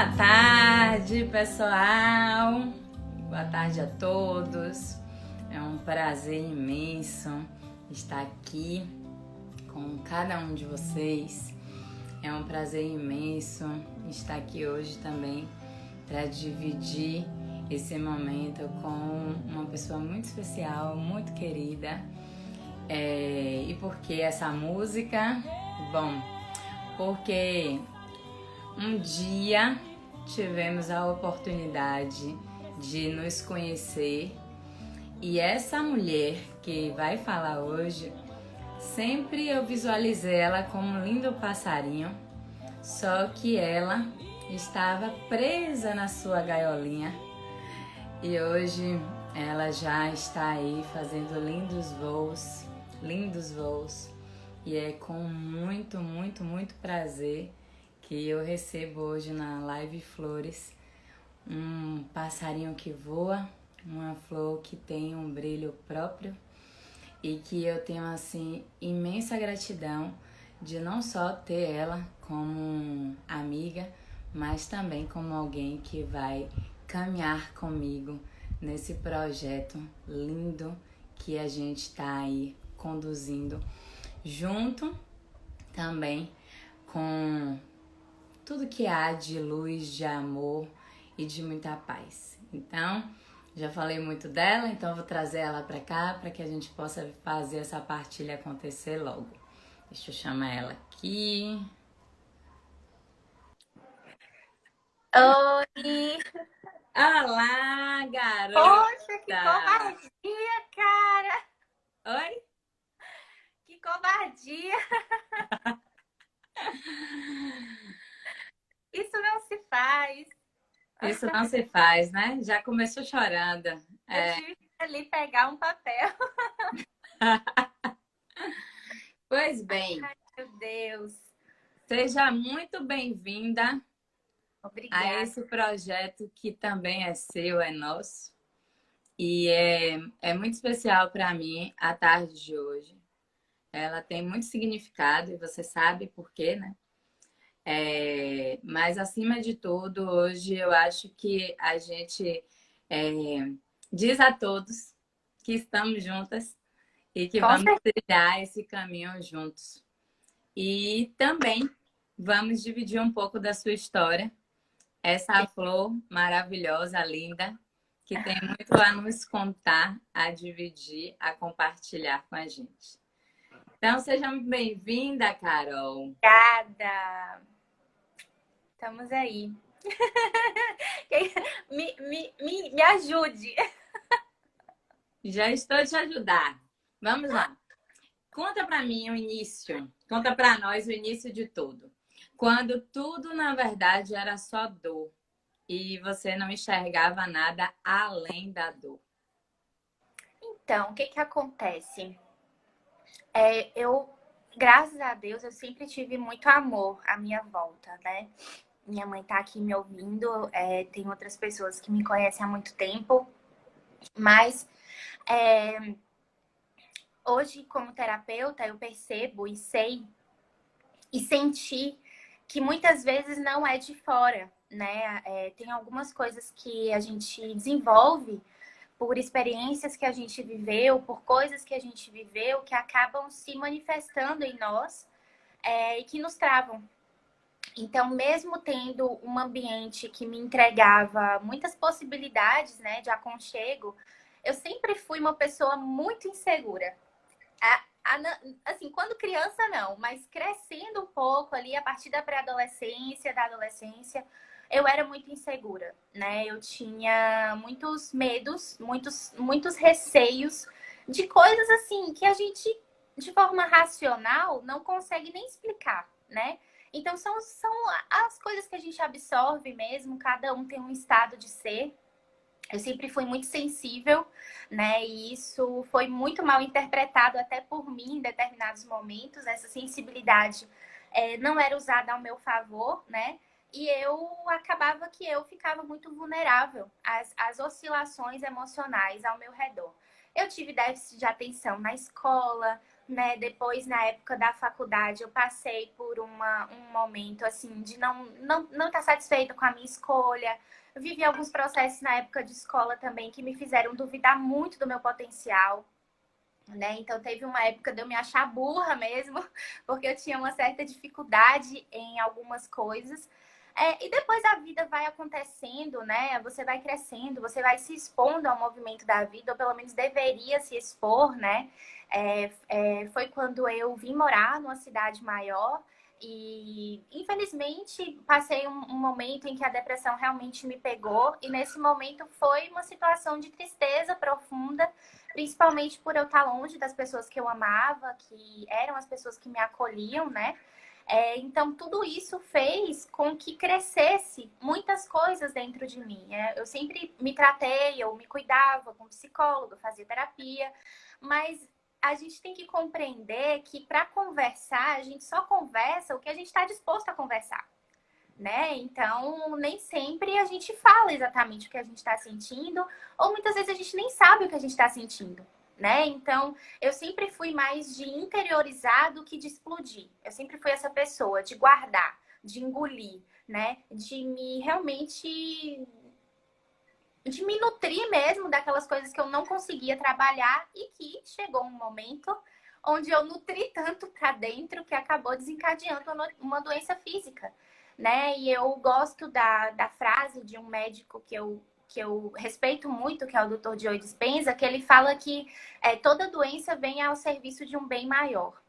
Boa tarde, pessoal. Boa tarde a todos. É um prazer imenso estar aqui com cada um de vocês. É um prazer imenso estar aqui hoje também para dividir esse momento com uma pessoa muito especial, muito querida. E por que essa música? Bom, porque um dia tivemos a oportunidade de nos conhecer e essa mulher que vai falar hoje, sempre eu visualizei ela como um lindo passarinho, só que ela estava presa na sua gaiolinha e hoje ela já está aí fazendo lindos voos, e é com muito prazer que eu recebo hoje na Live Flores um passarinho que voa, uma flor que tem um brilho próprio e que eu tenho assim imensa gratidão de não só ter ela como amiga, mas também como alguém que vai caminhar comigo nesse projeto lindo que a gente está aí conduzindo junto também com tudo que há de luz, de amor e de muita paz. Então, já falei muito dela, então vou trazer ela para cá para que a gente possa fazer essa partilha acontecer logo. Deixa eu chamar ela aqui. Oi! Olá, garota! Poxa, que covardia, cara! Oi? Que covardia! Isso não se faz. Isso não se faz, né? Já começou chorando. Eu tive que ali pegar um papel. Pois bem, Ai, meu Deus. seja muito bem-vinda a Obrigada. esse projeto que também é seu, é nosso. E é muito especial para mim a tarde de hoje. Ela tem muito significado e você sabe por quê, né? Mas acima de tudo, hoje eu acho que a gente é, diz a todos que estamos juntas e que Com vamos certeza. trilhar esse caminho juntos. E também vamos dividir um pouco da sua história, essa flor maravilhosa, linda, que tem muito a nos contar, a dividir, a compartilhar com a gente. Então, seja muito bem-vinda, Carol. Estamos aí. Me ajude. Já estou te ajudar. Vamos lá. Conta para mim o início. Conta para nós o início de tudo. Quando tudo, na verdade, era só dor e você não enxergava nada além da dor. Então, o que que acontece? Graças a Deus, eu sempre tive muito amor à minha volta, né? Minha mãe tá aqui me ouvindo, tem outras pessoas que me conhecem há muito tempo, mas é, hoje, como terapeuta, eu percebo e sei e senti que muitas vezes não é de fora, né? Tem algumas coisas que a gente desenvolve por experiências que a gente viveu, por coisas que a gente viveu, que acabam se manifestando em nós, e que nos travam. Então, mesmo tendo um ambiente que me entregava muitas possibilidades, né, de aconchego, eu sempre fui uma pessoa muito insegura. Assim, quando criança não, mas crescendo um pouco ali, a partir da pré-adolescência, da adolescência, eu era muito insegura, né? Eu tinha muitos medos, muitos receios de coisas assim que a gente, de forma racional, não consegue nem explicar, né? Então, são as coisas que a gente absorve mesmo, cada um tem um estado de ser. Eu sempre fui muito sensível, né? E isso foi muito mal interpretado até por mim em determinados momentos. Essa sensibilidade não era usada ao meu favor, né? E acabava que eu ficava muito vulnerável às oscilações emocionais ao meu redor. Eu tive déficit de atenção na escola, né? Depois, na época da faculdade, eu passei por um momento, assim, de não estar satisfeita com a minha escolha. Eu vivi alguns processos na época de escola também que me fizeram duvidar muito do meu potencial, né? Então, teve uma época de eu me achar burra mesmo, porque eu tinha uma certa dificuldade em algumas coisas. E depois a vida vai acontecendo, né? Você vai crescendo, você vai se expondo ao movimento da vida, ou pelo menos deveria se expor, né? Foi quando eu vim morar numa cidade maior e, infelizmente, passei um momento em que a depressão realmente me pegou. E nesse momento foi uma situação de tristeza profunda, principalmente por eu estar longe das pessoas que eu amava, que eram as pessoas que me acolhiam, né? Então, tudo isso fez com que crescesse muitas coisas dentro de mim. Eu sempre me tratei, eu me cuidava com psicólogo, fazia terapia, mas a gente tem que compreender que para conversar, a gente só conversa o que a gente está disposto a conversar, né? Então, nem sempre a gente fala exatamente o que a gente está sentindo, ou muitas vezes a gente nem sabe o que a gente está sentindo, né? Então, eu sempre fui mais de interiorizar do que de explodir. Eu sempre fui essa pessoa de guardar, de engolir, né? De me realmente de me nutrir mesmo daquelas coisas que eu não conseguia trabalhar e que chegou um momento onde eu nutri tanto para dentro que acabou desencadeando uma doença física, né? E eu gosto da frase de um médico que eu respeito muito, que é o Dr. Joe Dispenza, que ele fala que toda doença vem ao serviço de um bem maior.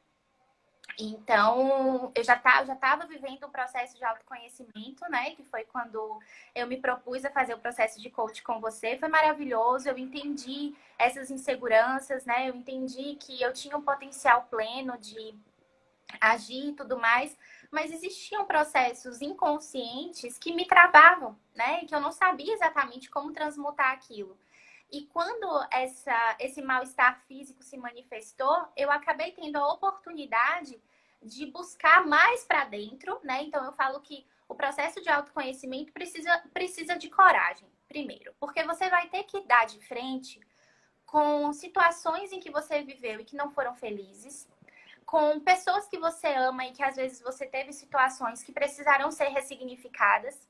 Então, eu já estava vivendo um processo de autoconhecimento, né? Que foi quando eu me propus a fazer o processo de coach com você. Foi maravilhoso, eu entendi essas inseguranças, né? Eu entendi que eu tinha um potencial pleno de agir e tudo mais, mas existiam processos inconscientes que me travavam, né? E que eu não sabia exatamente como transmutar aquilo. E quando esse mal-estar físico se manifestou, eu acabei tendo a oportunidade de buscar mais para dentro, né? Então eu falo que o processo de autoconhecimento precisa de coragem, primeiro, porque você vai ter que dar de frente com situações em que você viveu e que não foram felizes, com pessoas que você ama e que às vezes você teve situações que precisaram ser ressignificadas,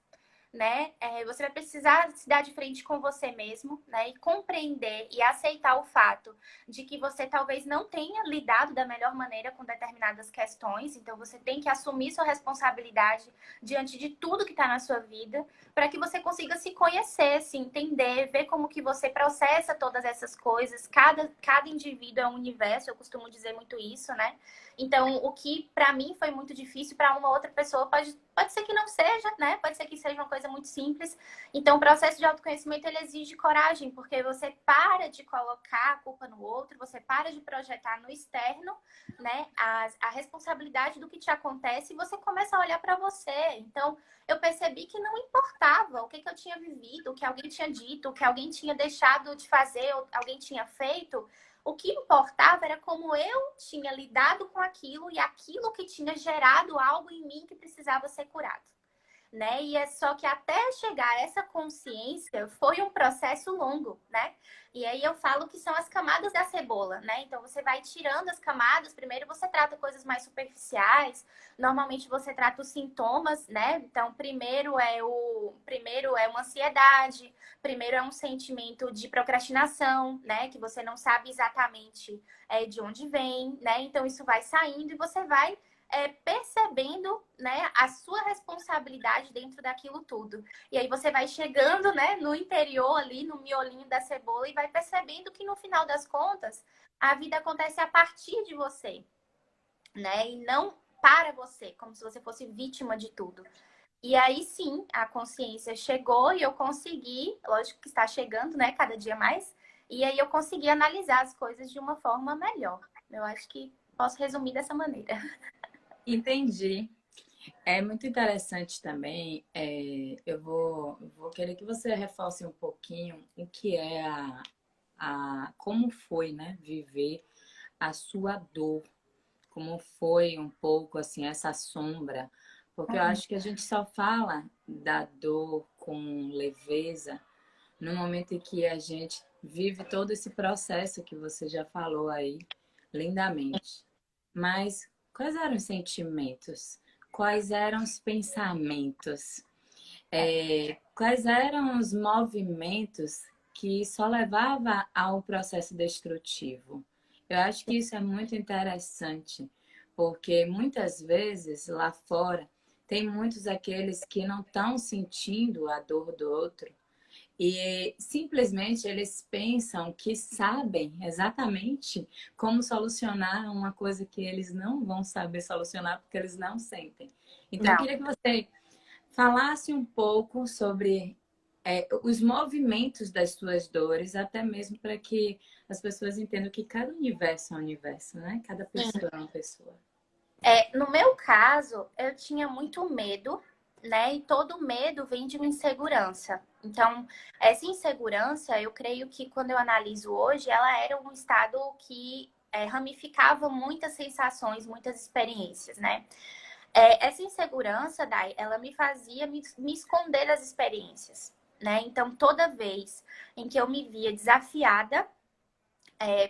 né? Você vai precisar se dar de frente com você mesmo, né? E compreender e aceitar o fato de que você talvez não tenha lidado da melhor maneira com determinadas questões. Então, você tem que assumir sua responsabilidade diante de tudo que está na sua vida, para que você consiga se conhecer, se entender, ver como que você processa todas essas coisas. Cada indivíduo é um universo, eu costumo dizer muito isso, né? Então, o que para mim foi muito difícil, para uma outra pessoa pode ser que não seja, né? Pode ser que seja uma coisa muito simples. Então, o processo de autoconhecimento ele exige coragem, porque você para de colocar a culpa no outro, você para de projetar no externo, né? A responsabilidade do que te acontece e você começa a olhar para você. Então, eu percebi que não importava o que eu tinha vivido, o que alguém tinha dito, o que alguém tinha deixado de fazer, ou alguém tinha feito. O que importava era como eu tinha lidado com aquilo e aquilo que tinha gerado algo em mim que precisava ser curado, né? E é só que até chegar a essa consciência foi um processo longo, né? E aí eu falo que são as camadas da cebola, né? Então você vai tirando as camadas, primeiro você trata coisas mais superficiais, normalmente você trata os sintomas, né? Então primeiro é uma ansiedade, primeiro é um sentimento de procrastinação, né? Que você não sabe exatamente de onde vem, né? Então isso vai saindo e você vai percebendo, né, a sua responsabilidade dentro daquilo tudo. E aí você vai chegando, né, no interior ali, no miolinho da cebola e vai percebendo que no final das contas a vida acontece a partir de você, né, e não para você, como se você fosse vítima de tudo. E aí sim, a consciência chegou e eu consegui, lógico que está chegando, né, cada dia mais, e aí eu consegui analisar as coisas de uma forma melhor. Eu acho que posso resumir dessa maneira. Entendi. É muito interessante também. Eu vou querer que você reforce um pouquinho o que é como foi, né, viver a sua dor, como foi um pouco assim essa sombra, porque eu acho que a gente só fala da dor com leveza no momento em que a gente vive todo esse processo que você já falou aí, lindamente. Mas quais eram os sentimentos? Quais eram os pensamentos? Quais eram os movimentos que só levava ao processo destrutivo? Eu acho que isso é muito interessante, porque muitas vezes lá fora tem muitos aqueles que não estão sentindo a dor do outro e simplesmente eles pensam que sabem exatamente como solucionar uma coisa que eles não vão saber solucionar porque eles não sentem. Então, eu Não. queria que você falasse um pouco sobre os movimentos das suas dores, até mesmo para que as pessoas entendam que cada universo é um universo, né? Cada pessoa é uma pessoa. No meu caso, eu tinha muito medo, né? E todo medo vem de uma insegurança. Então, essa insegurança, eu creio que quando eu analiso hoje, ela era um estado que ramificava muitas sensações, muitas experiências, né? Essa insegurança, Dai, ela me fazia me esconder das experiências, né? Então, toda vez em que eu me via desafiada,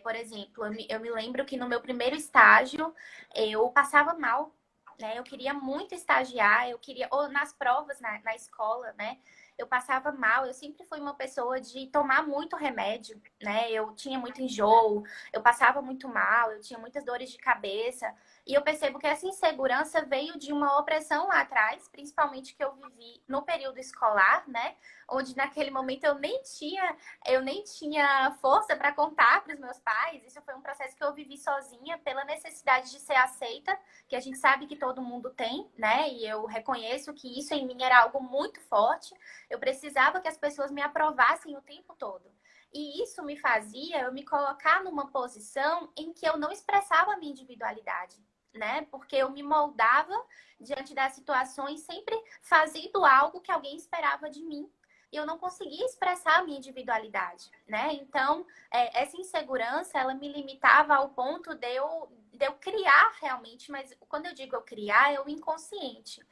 por exemplo, eu me lembro que no meu primeiro estágio eu passava mal, né? Eu queria muito estagiar, ou nas provas na escola, né? Eu passava mal, eu sempre fui uma pessoa de tomar muito remédio, né? Eu tinha muito enjoo, eu passava muito mal, eu tinha muitas dores de cabeça. E eu percebo que essa insegurança veio de uma opressão lá atrás, principalmente que eu vivi no período escolar, né? Onde naquele momento eu nem tinha força para contar para os meus pais. Isso foi um processo que eu vivi sozinha pela necessidade de ser aceita, que a gente sabe que todo mundo tem, né? E eu reconheço que isso em mim era algo muito forte. Eu precisava que as pessoas me aprovassem o tempo todo. E isso me fazia eu me colocar numa posição em que eu não expressava a minha individualidade, né? Porque eu me moldava diante das situações, sempre fazendo algo que alguém esperava de mim e eu não conseguia expressar a minha individualidade, né? Então, essa insegurança, ela me limitava ao ponto de eu criar realmente, mas quando eu digo eu criar, é o inconsciente.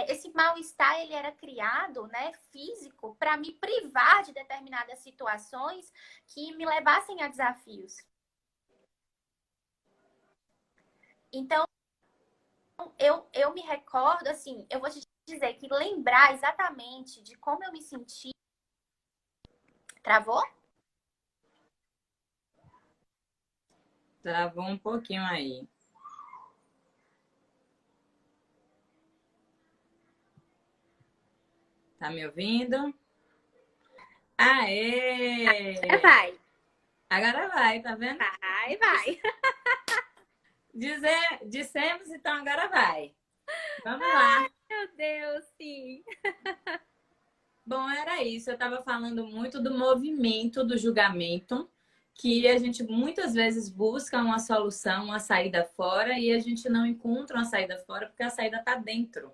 Esse mal-estar, ele era criado, né, físico, para me privar de determinadas situações que me levassem a desafios. Então, eu me recordo, assim, eu vou te dizer que lembrar exatamente de como eu me senti. Travou? Travou um pouquinho aí. Tá me ouvindo? Agora Aê! vai. Agora vai, tá vendo? Vai, vai. Dissemos, então agora vai. Vamos lá. Meu Deus, sim. Bom, era isso. Eu estava falando muito do movimento do julgamento, que a gente muitas vezes busca uma solução, uma saída fora, e a gente não encontra uma saída fora porque a saída está dentro.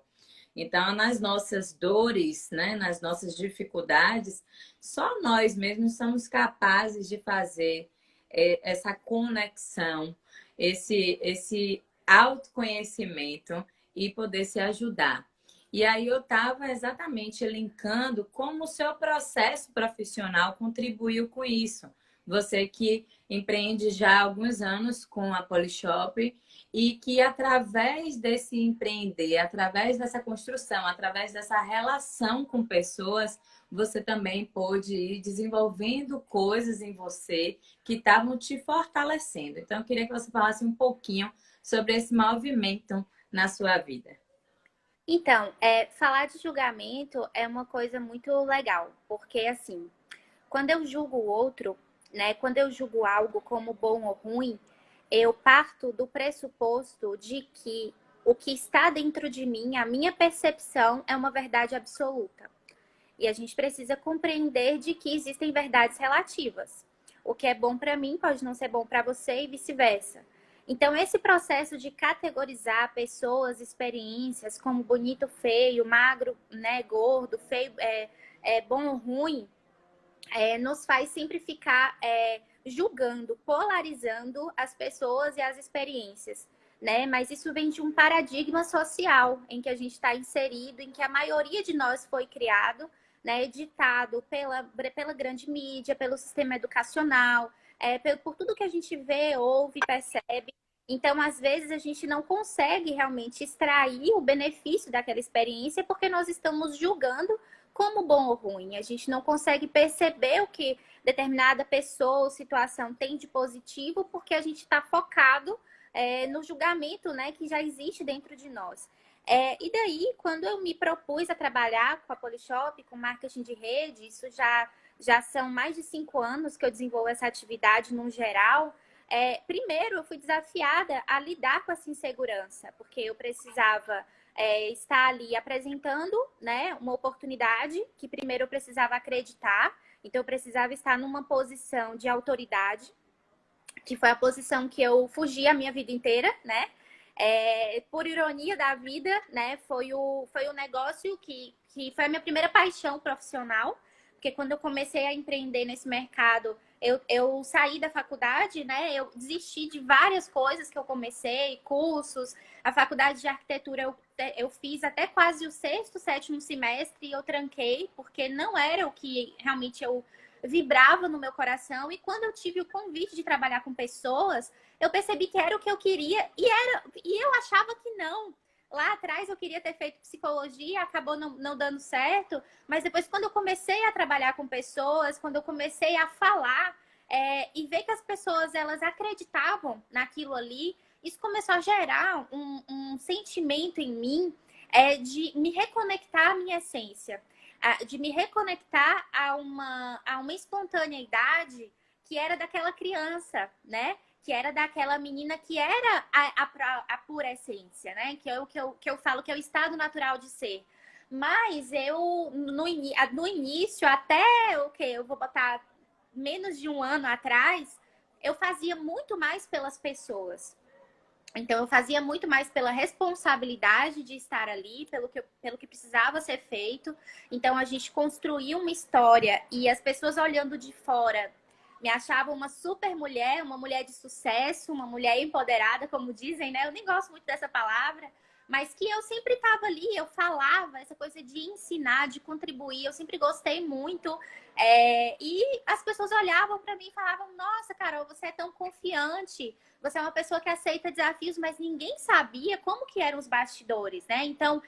Então, nas nossas dores, né, nas nossas dificuldades, só nós mesmos somos capazes de fazer essa conexão, esse autoconhecimento e poder se ajudar. E aí eu estava exatamente linkando como o seu processo profissional contribuiu com isso. Você que empreende já há alguns anos com a Polishop e que através desse empreender, através dessa construção, através dessa relação com pessoas, você também pôde ir desenvolvendo coisas em você que estavam te fortalecendo. Então, eu queria que você falasse um pouquinho sobre esse movimento na sua vida. Então, falar de julgamento é uma coisa muito legal, porque assim, quando eu julgo o outro, né, quando eu julgo algo como bom ou ruim, eu parto do pressuposto de que o que está dentro de mim, a minha percepção, é uma verdade absoluta. E a gente precisa compreender de que existem verdades relativas. O que é bom para mim pode não ser bom para você e vice-versa. Então, esse processo de categorizar pessoas, experiências, como bonito, feio, magro, né, gordo, feio, bom ou ruim, nos faz sempre ficar julgando, polarizando as pessoas e as experiências. Né? Mas isso vem de um paradigma social em que a gente está inserido, em que a maioria de nós foi criado, né, ditado pela grande mídia, pelo sistema educacional, por tudo que a gente vê, ouve, percebe. Então, às vezes, a gente não consegue realmente extrair o benefício daquela experiência porque nós estamos julgando como bom ou ruim. A gente não consegue perceber o que determinada pessoa ou situação tem de positivo porque a gente está focado no julgamento, né, que já existe dentro de nós. E daí, quando eu me propus a trabalhar com a Polishop, com marketing de rede, isso já são mais de 5 anos que eu desenvolvo essa atividade no geral. Primeiro, eu fui desafiada a lidar com essa insegurança, porque eu precisava estar ali apresentando, né, uma oportunidade que primeiro eu precisava acreditar, então eu precisava estar numa posição de autoridade, que foi a posição que eu fugi a minha vida inteira, né? Por ironia da vida, né? Foi o negócio que foi a minha primeira paixão profissional, porque quando eu comecei a empreender nesse mercado, eu saí da faculdade, né? Eu desisti de várias coisas que eu comecei, cursos. A faculdade de arquitetura eu fiz até quase o sexto, sétimo semestre e eu tranquei, porque não era o que realmente eu vibrava no meu coração. E quando eu tive o convite de trabalhar com pessoas, eu percebi que era o que eu queria e eu achava que não. Lá atrás eu queria ter feito psicologia, acabou não dando certo, mas depois quando eu comecei a trabalhar com pessoas, quando eu comecei a falar e ver que as pessoas elas acreditavam naquilo ali, isso começou a gerar um sentimento em mim de me reconectar à minha essência, de me reconectar a uma espontaneidade que era daquela criança, né? Que era daquela menina que era a pura essência, né? Que é o que eu falo que é o estado natural de ser. Mas eu, no início, até o que eu vou botar menos de um ano atrás, eu fazia muito mais pelas pessoas. Então, eu fazia muito mais pela responsabilidade de estar ali, pelo que precisava ser feito. Então, a gente construía uma história e as pessoas olhando de fora me achavam uma super mulher, uma mulher de sucesso, uma mulher empoderada, como dizem, né? Eu nem gosto muito dessa palavra, mas que eu sempre estava ali, eu falava essa coisa de ensinar, de contribuir, eu sempre gostei muito. E as pessoas olhavam para mim e falavam: Nossa, Carol, você é tão confiante, você é uma pessoa que aceita desafios, mas ninguém sabia como que eram os bastidores, né? Então,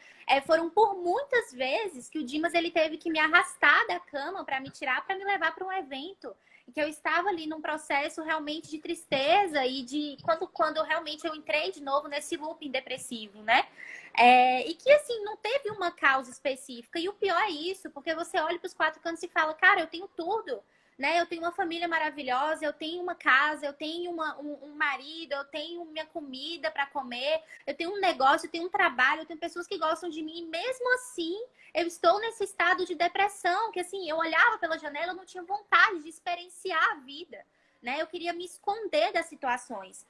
foram por muitas vezes que o Dimas ele teve que me arrastar da cama para me tirar, para me levar para um evento que eu estava ali num processo realmente de tristeza e de quando realmente eu entrei de novo nesse looping depressivo, né? E que assim não teve uma causa específica. E o pior é isso, porque você olha para os quatro cantos e fala, cara, eu tenho tudo, né? Eu tenho uma família maravilhosa, eu tenho uma casa, eu tenho um marido, eu tenho minha comida para comer, eu tenho um negócio, eu tenho um trabalho, eu tenho pessoas que gostam de mim. E mesmo assim, eu estou nesse estado de depressão, que assim, eu olhava pela janela, eu não tinha vontade de experienciar a vida, né? Eu queria me esconder das situações.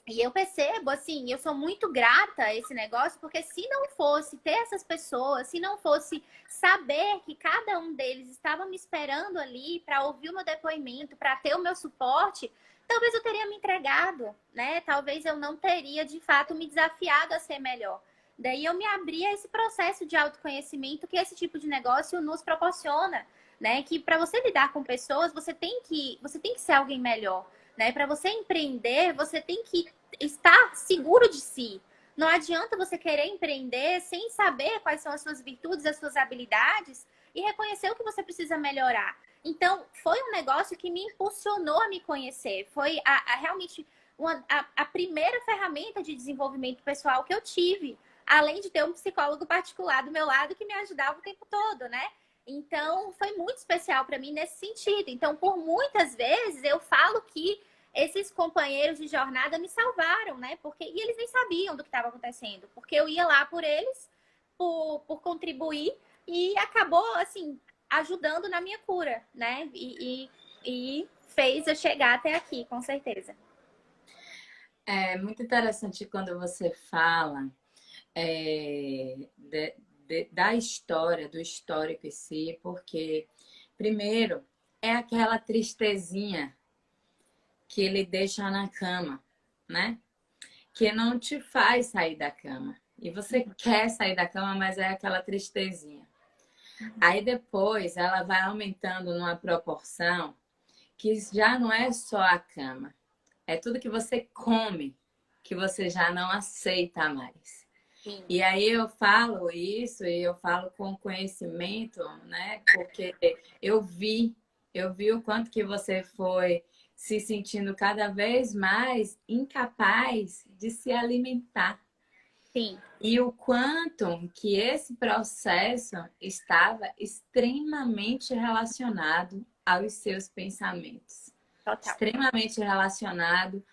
E eu percebo, assim, eu sou muito grata a esse negócio, porque se não fosse ter essas pessoas, se não fosse saber que cada um deles estava me esperando ali para ouvir o meu depoimento, para ter o meu suporte, talvez eu teria me entregado, né? Talvez eu não teria, de fato, me desafiado a ser melhor. Daí eu me abri a esse processo de autoconhecimento que esse tipo de negócio nos proporciona, né? Que para você lidar com pessoas, você tem que ser alguém melhor, né? Para você empreender, você tem que estar seguro de si. Não adianta você querer empreender sem saber quais são as suas virtudes, as suas habilidades e reconhecer o que você precisa melhorar. Então, foi um negócio que me impulsionou a me conhecer. Foi realmente a primeira ferramenta de desenvolvimento pessoal que eu tive. Além de ter um psicólogo particular do meu lado que me ajudava o tempo todo, né? Então, foi muito especial para mim nesse sentido. Então, por muitas vezes, eu falo que esses companheiros de jornada me salvaram, né? E eles nem sabiam do que estava acontecendo, porque eu ia lá por eles, por contribuir, e acabou, assim, ajudando na minha cura, né? E fez eu chegar até aqui, com certeza. É muito interessante quando você fala da história, do histórico em si, porque, primeiro, é aquela tristezinha que ele deixa na cama, né? Que não te faz sair da cama. E você quer sair da cama, mas é aquela tristezinha. Aí depois ela vai aumentando numa proporção que já não é só a cama, é tudo que você come que você já não aceita mais. Sim. E aí eu falo isso e eu falo com conhecimento, né? Porque eu vi o quanto que você foi se sentindo cada vez mais incapaz de se alimentar. Sim. E o quanto que esse processo estava extremamente relacionado aos seus pensamentos. Total. Extremamente relacionado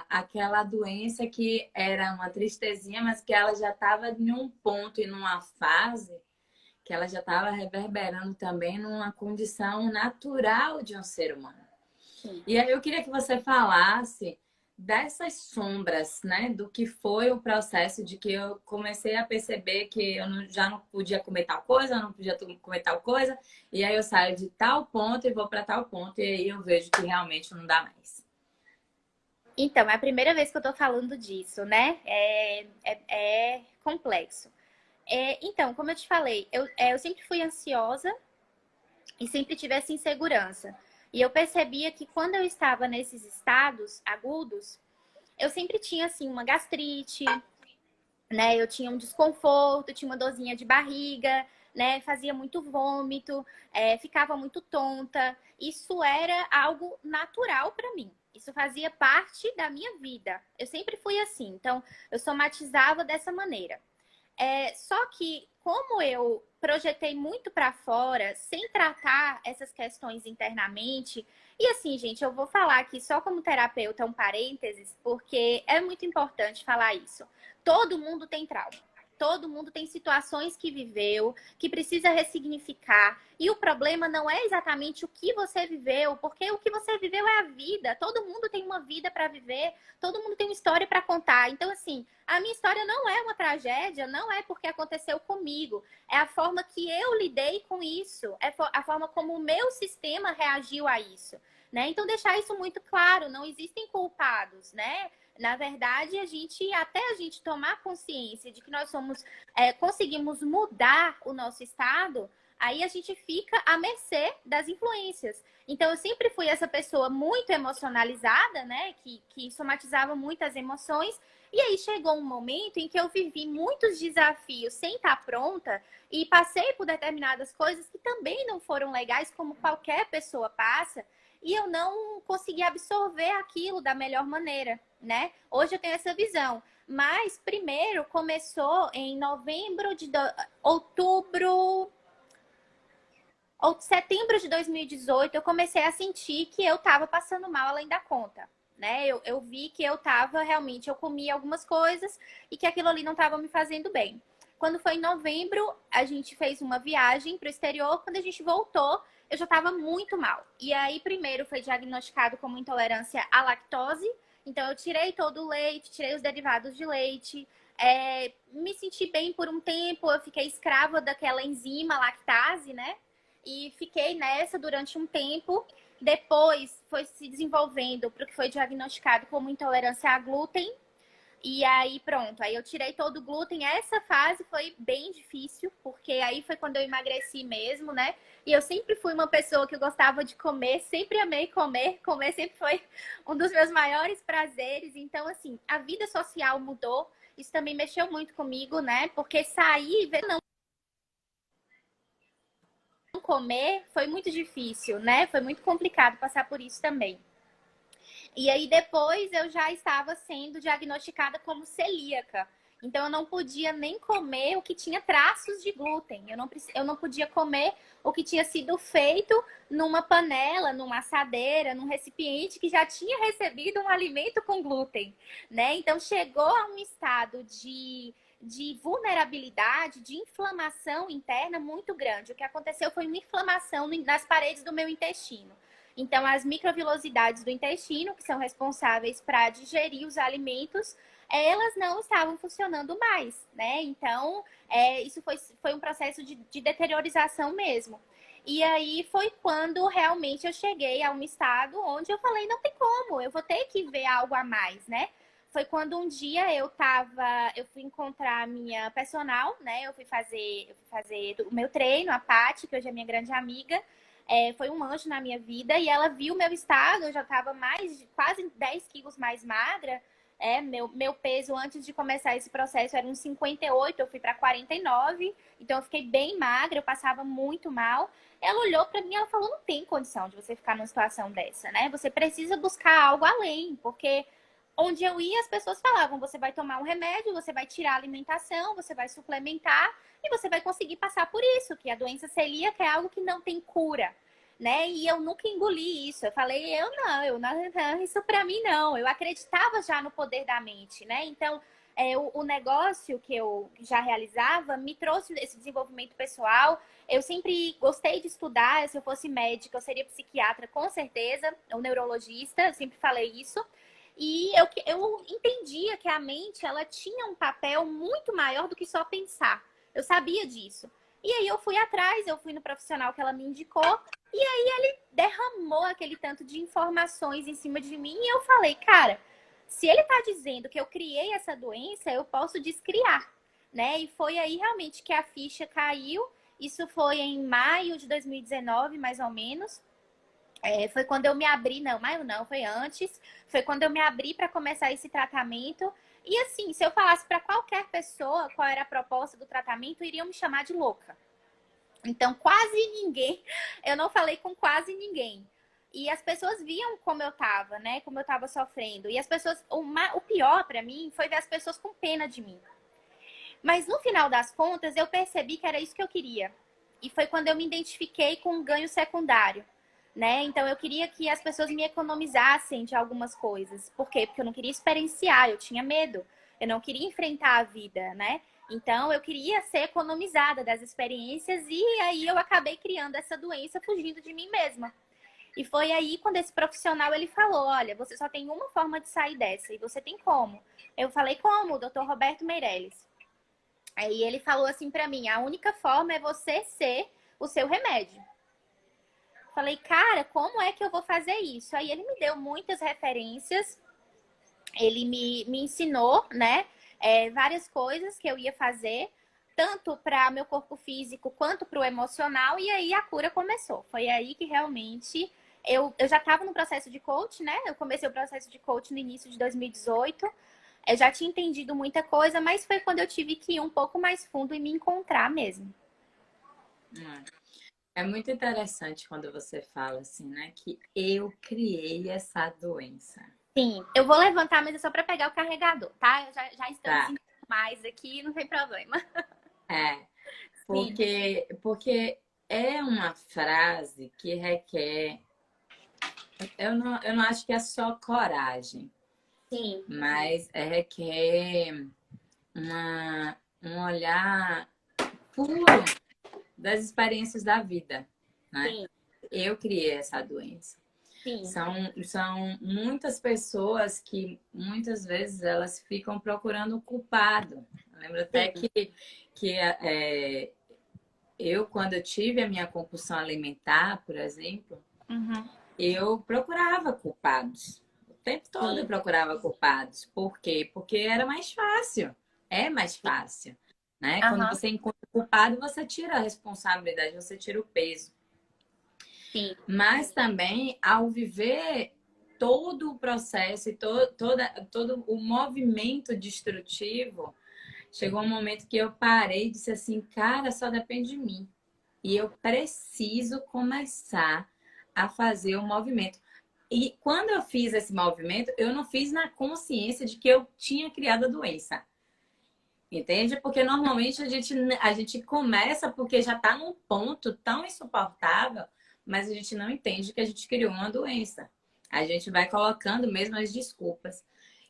àquela doença que era uma tristezinha, mas que ela já estava em um ponto e numa fase que ela já estava reverberando também numa condição natural de um ser humano. Sim. E aí eu queria que você falasse dessas sombras, né? Do que foi o processo de que eu comecei a perceber que eu já não podia comer tal coisa, eu não podia comer tal coisa, e aí eu saio de tal ponto e vou para tal ponto, e aí eu vejo que realmente não dá mais. Então, é a primeira vez que eu tô falando disso, né? É complexo. Então, como eu te falei, eu sempre fui ansiosa e sempre tive essa insegurança. E eu percebia que quando eu estava nesses estados agudos, eu sempre tinha, assim, uma gastrite, né? Eu tinha um desconforto, tinha uma dorzinha de barriga, né? Fazia muito vômito, ficava muito tonta. Isso era algo natural para mim. Isso fazia parte da minha vida. Eu sempre fui assim. Então, eu somatizava dessa maneira. Só que, como eu projetei muito para fora, sem tratar essas questões internamente, e assim, gente, eu vou falar aqui só como terapeuta, um parênteses, porque é muito importante falar isso. Todo mundo tem trauma. Todo mundo tem situações que viveu, que precisa ressignificar. E o problema não é exatamente o que você viveu, porque o que você viveu é a vida. Todo mundo tem uma vida para viver, todo mundo tem uma história para contar. Então, assim, a minha história não é uma tragédia, não é porque aconteceu comigo. É a forma que eu lidei com isso, é a forma como o meu sistema reagiu a isso, né? Então, deixar isso muito claro, não existem culpados, né? Na verdade, até a gente tomar consciência de que nós conseguimos mudar o nosso estado, aí a gente fica à mercê das influências. Então, eu sempre fui essa pessoa muito emocionalizada, né? Que somatizava muitas emoções. E aí chegou um momento em que eu vivi muitos desafios sem estar pronta e passei por determinadas coisas que também não foram legais, como qualquer pessoa passa, e eu não consegui absorver aquilo da melhor maneira, né? Hoje eu tenho essa visão. Mas primeiro começou em outubro ou setembro de 2018, eu comecei a sentir que eu estava passando mal além da conta, né? Eu vi que eu estava realmente, eu comia algumas coisas e que aquilo ali não estava me fazendo bem. Quando foi em novembro, a gente fez uma viagem para o exterior. Quando a gente voltou, eu já estava muito mal. E aí, primeiro, foi diagnosticado como intolerância à lactose. Então, eu tirei todo o leite, tirei os derivados de leite. Me senti bem por um tempo. Eu fiquei escrava daquela enzima lactase, né? E fiquei nessa durante um tempo. Depois foi se desenvolvendo para o que foi diagnosticado como intolerância a glúten. E aí, pronto. Aí eu tirei todo o glúten. Essa fase foi bem difícil, porque aí foi quando eu emagreci mesmo, né? E eu sempre fui uma pessoa que gostava de comer, sempre amei comer. Comer sempre foi um dos meus maiores prazeres. Então, assim, a vida social mudou. Isso também mexeu muito comigo, né? Porque sair, ver não comer foi muito difícil, né? Foi muito complicado passar por isso também. E aí depois eu já estava sendo diagnosticada como celíaca. Então eu não podia nem comer o que tinha traços de glúten. Eu não podia comer o que tinha sido feito numa panela, numa assadeira, num recipiente que já tinha recebido um alimento com glúten, né? Então chegou a um estado de vulnerabilidade, de inflamação interna muito grande. O que aconteceu foi uma inflamação nas paredes do meu intestino. Então, as microvilosidades do intestino, que são responsáveis para digerir os alimentos, elas não estavam funcionando mais, né? Então, isso foi um processo de deteriorização mesmo. E aí foi quando realmente eu cheguei a um estado onde eu falei, não tem como, eu vou ter que ver algo a mais, né? Foi quando um dia eu fui encontrar a minha personal, né? Eu fui fazer o meu treino, a Paty, que hoje é minha grande amiga. foi um anjo na minha vida e ela viu meu estado, eu já estava quase 10 quilos mais magra. Meu peso antes de começar esse processo era uns 58, eu fui para 49, então eu fiquei bem magra, eu passava muito mal. Ela olhou para mim e ela falou: não tem condição de você ficar numa situação dessa, né? Você precisa buscar algo além, porque onde eu ia, as pessoas falavam: você vai tomar um remédio, você vai tirar a alimentação, você vai suplementar e você vai conseguir passar por isso, que a doença celíaca é algo que não tem cura, né? E eu nunca engoli isso. Eu falei: eu não, isso pra mim não. Eu acreditava já no poder da mente, né? Então, o negócio que eu já realizava me trouxe esse desenvolvimento pessoal. Eu sempre gostei de estudar. Se eu fosse médica, eu seria psiquiatra, com certeza, ou neurologista. Eu sempre falei isso. E eu entendia que a mente, ela tinha um papel muito maior do que só pensar. Eu sabia disso. E aí eu fui atrás, eu fui no profissional que ela me indicou, e aí ele derramou aquele tanto de informações em cima de mim, e eu falei: cara, se ele tá dizendo que eu criei essa doença, eu posso descriar, né? E foi aí realmente que a ficha caiu. Isso foi em maio de 2019, mais ou menos. Foi quando eu me abri, não, maio não, foi antes. Foi quando eu me abri para começar esse tratamento. E assim, se eu falasse para qualquer pessoa qual era a proposta do tratamento, iriam me chamar de louca. Então, quase ninguém, eu não falei com quase ninguém. E as pessoas viam como eu tava, né? Como eu tava sofrendo. E as pessoas, o pior para mim foi ver as pessoas com pena de mim. Mas no final das contas, eu percebi que era isso que eu queria. E foi quando eu me identifiquei com um ganho secundário, né? Então eu queria que as pessoas me economizassem de algumas coisas. Por quê? Porque eu não queria experienciar, eu tinha medo. Eu não queria enfrentar a vida, né? Então eu queria ser economizada das experiências e aí eu acabei criando essa doença fugindo de mim mesma. E foi aí quando esse profissional ele falou: olha, você só tem uma forma de sair dessa e você tem como? Eu falei: como? Doutor Roberto Meirelles. Aí ele falou assim pra mim: a única forma é você ser o seu remédio. Falei: cara, como é que eu vou fazer isso? Aí ele me deu muitas referências, ele me ensinou, né, várias coisas que eu ia fazer, tanto para meu corpo físico quanto para o emocional, e aí a cura começou. Foi aí que realmente eu já estava no processo de coach, né? Eu comecei o processo de coach no início de 2018. Eu já tinha entendido muita coisa, mas foi quando eu tive que ir um pouco mais fundo e me encontrar mesmo. É muito interessante quando você fala assim, né? Que eu criei essa doença. Sim, eu vou levantar, mas é só para pegar o carregador, tá? Eu já estou Tá. sentindo mais aqui, não tem problema. É, Sim, porque é uma frase que requer. Eu não acho que é só coragem, sim, mas requer um olhar puro das experiências da vida, né? sim, Eu criei essa doença. sim. São muitas pessoas que muitas vezes elas ficam procurando o culpado. Eu lembro até Sim. que eu, quando eu tive a minha compulsão alimentar, por exemplo, Uhum. eu procurava culpados. O tempo todo eu Sim. procurava culpados. Por quê? Porque era mais fácil. É mais fácil, né? Quando Aham. você encontra o culpado, você tira a responsabilidade, você tira o peso. Sim. Mas também, ao viver todo o processo e todo o movimento destrutivo, chegou um momento que eu parei e disse assim, cara, só depende de mim. E eu preciso começar a fazer o movimento. E quando eu fiz esse movimento, eu não fiz na consciência de que eu tinha criado a doença. Entende? Porque normalmente a gente começa porque já está num ponto tão insuportável, mas a gente não entende que a gente criou uma doença. A gente vai colocando mesmo as desculpas.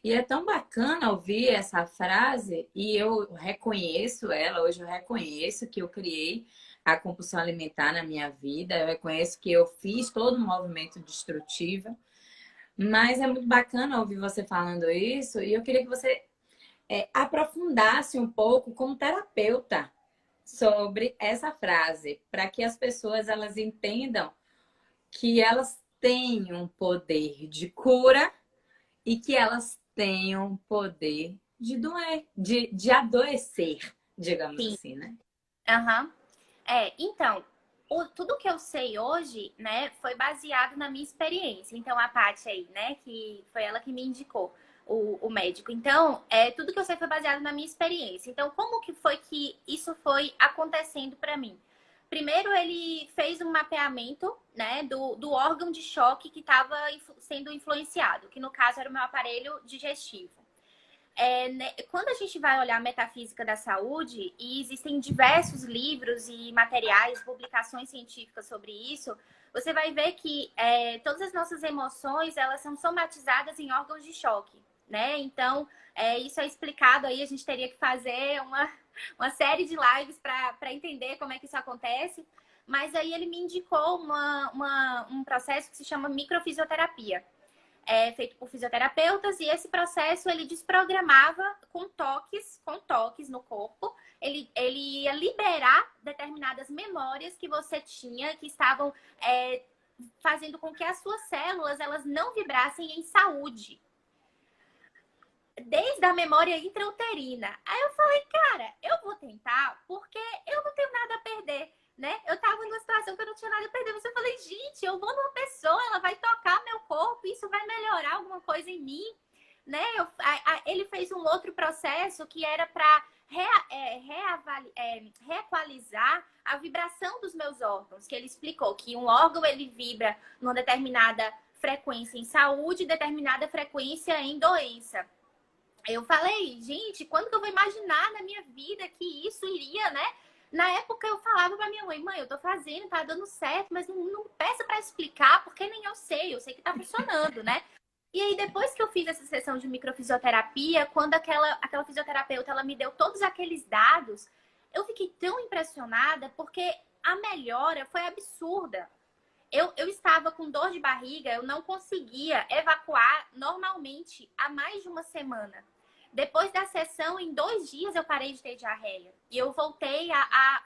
E é tão bacana ouvir essa frase, e eu reconheço ela, hoje eu reconheço que eu criei a compulsão alimentar na minha vida, eu reconheço que eu fiz todo um movimento destrutivo, mas é muito bacana ouvir você falando isso, e eu queria que você aprofundasse um pouco como terapeuta sobre essa frase, para que as pessoas elas entendam que elas têm um poder de cura e que elas têm um poder de doer, de adoecer, digamos Sim. assim, né? Aham. Então, tudo que eu sei hoje, né, foi baseado na minha experiência. Então, a Paty aí, né, que foi ela que me indicou o médico. Então, tudo que eu sei foi baseado na minha experiência. Então, como que foi que isso foi acontecendo para mim? Primeiro, ele fez um mapeamento, né, do órgão de choque que estava sendo influenciado, que no caso era o meu aparelho digestivo. Quando a gente vai olhar a metafísica da saúde, e existem diversos livros e materiais, publicações científicas sobre isso, você vai ver que todas as nossas emoções, elas são somatizadas em órgãos de choque, né? Então, isso é explicado aí, a gente teria que fazer uma série de lives para entender como é que isso acontece. Mas aí ele me indicou um processo que se chama microfisioterapia, feito por fisioterapeutas, e esse processo ele desprogramava com toques no corpo. Ele ia liberar determinadas memórias que você tinha, que estavam fazendo com que as suas células elas não vibrassem em saúde. Desde a memória intrauterina. Aí eu falei, cara, eu vou tentar porque eu não tenho nada a perder, né? Eu tava numa situação que eu não tinha nada a perder. Mas eu falei, gente, eu vou numa pessoa, ela vai tocar meu corpo, isso vai melhorar alguma coisa em mim, né? Ele fez um outro processo que era para reequalizar a vibração dos meus órgãos, que ele explicou que um órgão ele vibra numa determinada frequência em saúde, determinada frequência em doença. Eu falei, gente, quando que eu vou imaginar na minha vida que isso iria, né? Na época eu falava pra minha mãe, eu tô fazendo, tá dando certo, mas não peça pra explicar, porque nem eu sei que tá funcionando, né? E aí, depois que eu fiz essa sessão de microfisioterapia, quando aquela fisioterapeuta, ela me deu todos aqueles dados, eu fiquei tão impressionada, porque a melhora foi absurda. Eu estava com dor de barriga, eu não conseguia evacuar normalmente há mais de uma semana. Depois da sessão, em 2 dias, eu parei de ter diarreia. E eu voltei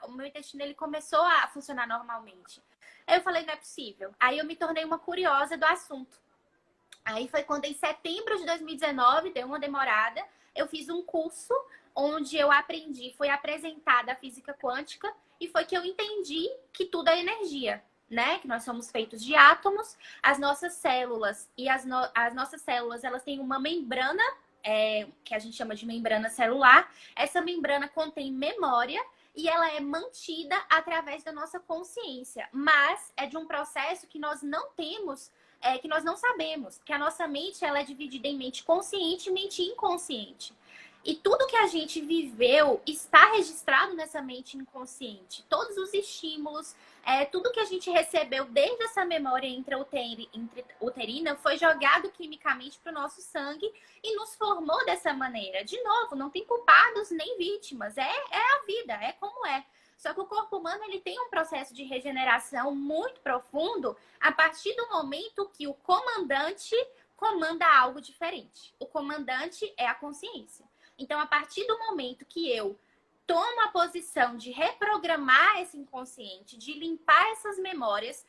o meu intestino ele começou a funcionar normalmente. Aí eu falei, não é possível. Aí eu me tornei uma curiosa do assunto. Aí foi quando, em setembro de 2019, deu uma demorada, eu fiz um curso onde eu aprendi, foi apresentada a física quântica, e foi que eu entendi que tudo é energia, né? Que nós somos feitos de átomos, as nossas células as nossas células, elas têm uma membrana, que a gente chama de membrana celular. Essa membrana contém memória e ela é mantida através da nossa consciência, mas é de um processo que nós não temos, que nós não sabemos, que a nossa mente ela é dividida em mente consciente e mente inconsciente. E tudo que a gente viveu está registrado nessa mente inconsciente. Todos os estímulos, tudo que a gente recebeu desde essa memória intrauterina foi jogado quimicamente para o nosso sangue e nos formou dessa maneira. De novo, não tem culpados nem vítimas. É a vida, é como é. Só que o corpo humano ele tem um processo de regeneração muito profundo a partir do momento que o comandante comanda algo diferente. O comandante é a consciência. Então, a partir do momento que eu tomo a posição de reprogramar esse inconsciente, de limpar essas memórias,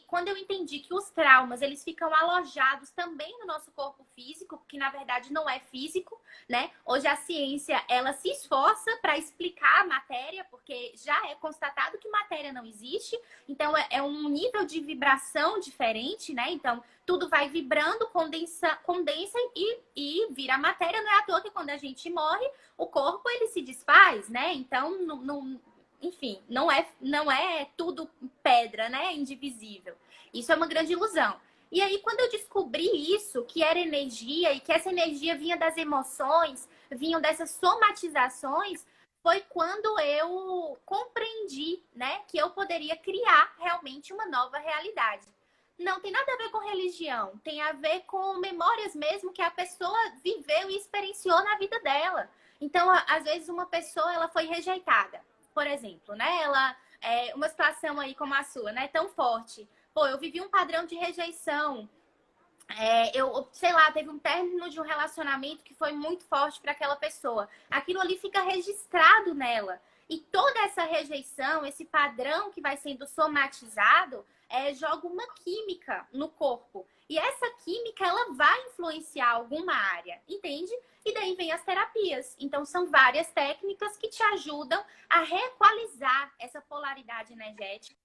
quando eu entendi que os traumas, eles ficam alojados também no nosso corpo físico, que na verdade não é físico, né? Hoje a ciência, ela se esforça para explicar a matéria, porque já é constatado que matéria não existe, então é um nível de vibração diferente, né? Então, tudo vai vibrando, condensa e vira matéria. Não é à toa que quando a gente morre, o corpo ele se desfaz, né? Então, enfim, não é tudo pedra, né? Indivisível. Isso é uma grande ilusão. E aí, quando eu descobri isso, que era energia e que essa energia vinha das emoções, vinham dessas somatizações, foi quando eu compreendi, né, que eu poderia criar realmente uma nova realidade. Não tem nada a ver com religião, tem a ver com memórias mesmo que a pessoa viveu e experienciou na vida dela. Então, às vezes, uma pessoa ela foi rejeitada, por exemplo, né? Uma situação aí como a sua, né? Tão forte. Pô, eu vivi um padrão de rejeição. Sei lá, teve um término de um relacionamento que foi muito forte para aquela pessoa. Aquilo ali fica registrado nela. E toda essa rejeição, esse padrão que vai sendo somatizado, joga uma química no corpo. E essa química, ela vai influenciar alguma área, entende? E daí vem as terapias. Então, são várias técnicas que te ajudam a reequalizar essa polaridade energética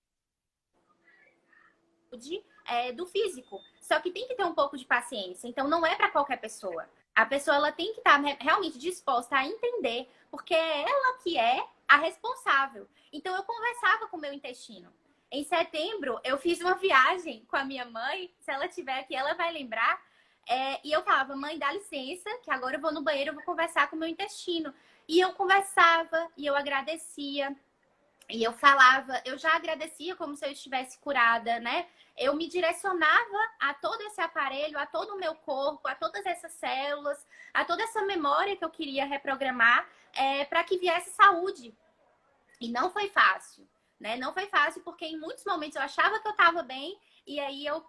do físico. Só que tem que ter um pouco de paciência. Então, não é para qualquer pessoa. A pessoa ela tem que estar realmente disposta a entender, porque é ela que é a responsável. Então, eu conversava com o meu intestino. Em setembro, eu fiz uma viagem com a minha mãe. Se ela tiver aqui, ela vai lembrar. E eu falava, mãe, dá licença, que agora eu vou no banheiro, eu vou conversar com o meu intestino. E eu conversava, e eu agradecia. E eu falava, eu já agradecia como se eu estivesse curada, né? Eu me direcionava a todo esse aparelho, a todo o meu corpo, a todas essas células, a toda essa memória que eu queria reprogramar, para que viesse saúde. E não foi fácil, né? Não foi fácil porque em muitos momentos eu achava que eu estava bem e aí eu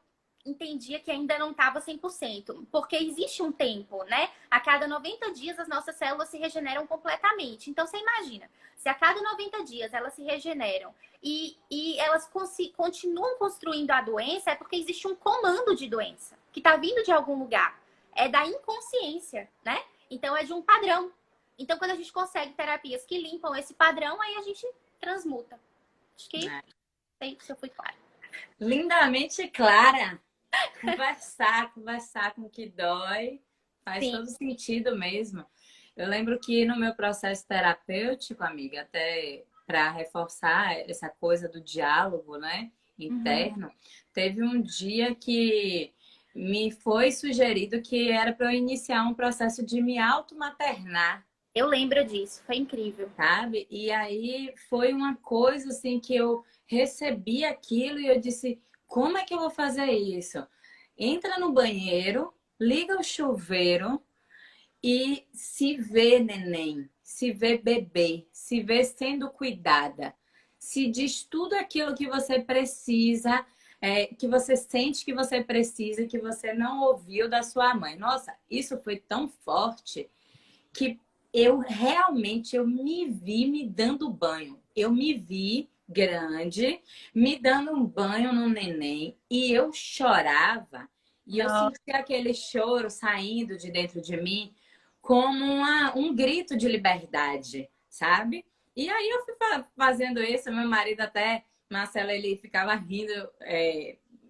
entendia que ainda não estava 100%. Porque existe um tempo, né? A cada 90 dias as nossas células se regeneram completamente. Então você imagina, se a cada 90 dias elas se regeneram e elas continuam construindo a doença, é porque existe um comando de doença que está vindo de algum lugar. É da inconsciência, né? Então é de um padrão. Então, quando a gente consegue terapias que limpam esse padrão, aí a gente transmuta. Acho que sei se eu fui clara. Lindamente clara. Conversar com o que dói faz Sim. todo sentido mesmo. Eu lembro que no meu processo terapêutico, amiga, até para reforçar essa coisa do diálogo, né, Uhum. interno, teve um dia que me foi sugerido que era para eu iniciar um processo de me automaternar, Eu lembro disso, foi incrível. sabe? E aí foi uma coisa assim que eu recebi aquilo e eu disse, como é que eu vou fazer isso? Entra no banheiro, liga o chuveiro e se vê neném, se vê bebê, se vê sendo cuidada. Se diz tudo aquilo que você precisa, que você sente que você precisa, que você não ouviu da sua mãe. Nossa, isso foi tão forte que eu me vi me dando banho. Eu me vi grande, me dando um banho no neném e eu chorava e eu Nossa. sentia aquele choro saindo de dentro de mim como um grito de liberdade, sabe? E aí eu fui fazendo isso, meu marido até, Marcelo, ele ficava rindo,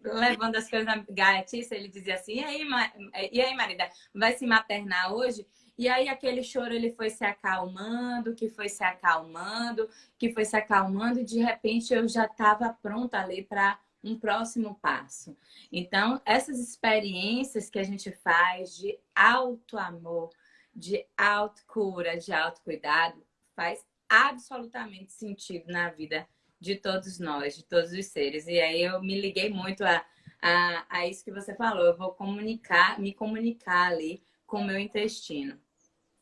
levando as coisas na gaiatice, ele dizia assim, e aí, marida, vai se maternar hoje? E aí aquele choro ele foi se acalmando, que foi se acalmando, que foi se acalmando, e de repente eu já estava pronta ali para um próximo passo. Então, essas experiências que a gente faz de alto amor, de autocura, de autocuidado, faz absolutamente sentido na vida de todos nós, de todos os seres. E aí eu me liguei muito a isso que você falou. Eu vou me comunicar ali com o meu intestino.